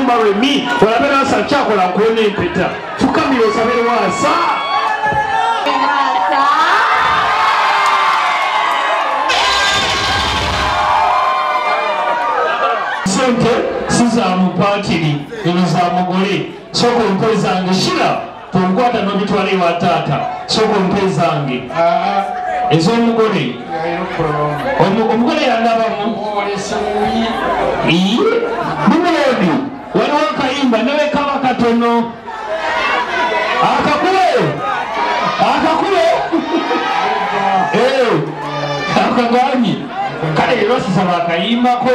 Kayumba Remi olabera asakyakola kuona empeta fukamira osabere waasa sente sizamupatiri za mugole soko mpezange shira tonkwata nobitwala ewa taata soko mpezange ez'omugole omugole yandabamu bumulodi waliwo Kayumba nawe kaba katono akakule akaganyi kale lero sisaba akayimbako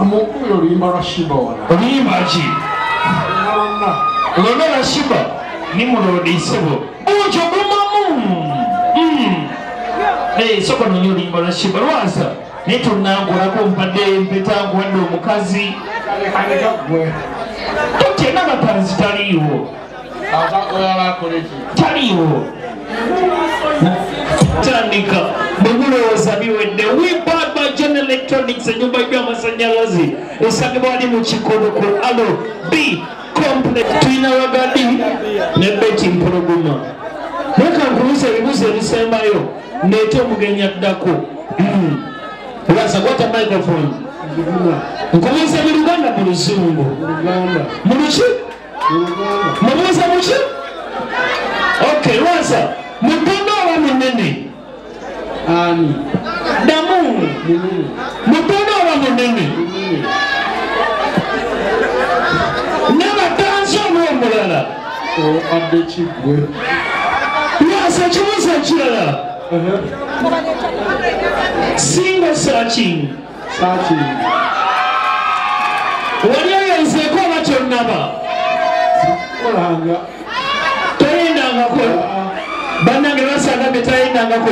Mukuru oluyimba lwa Shiba wala. Oluyimba ki? Olwo lwa Shiba ni mulodi isebo. Buncho gumamu. Soko nonyo oluyimba lwa Shiba lwasa. Naye tonnangulako mpadde empeta nkuwadde omukazi. Totya n'abapanzi taliiwo. Taliiwo. Tandika bwemulowooza biwedde Wibadba General Electronics ennyumba y'amasanyalaze esangibwa wali mu Kikoloko Alo B Complex tulina Wagadi ne Betty Mpologoma leka nkubuuza ebibuuzo ebisembayo ndeete omugenyi addako Lwasa kwata microphone nkubuuza mu Luganda mu Luzungu mu luki mubuuza mu ki okay Lwasa mutono oba munene ani damu mutono oba munene n'abatansi omulala adde kigwe Lwasa ekibuuzo ekirala single searching wali oyenzeeko oba kyonnaba kolanga toyendangako bannange basanga betayendangako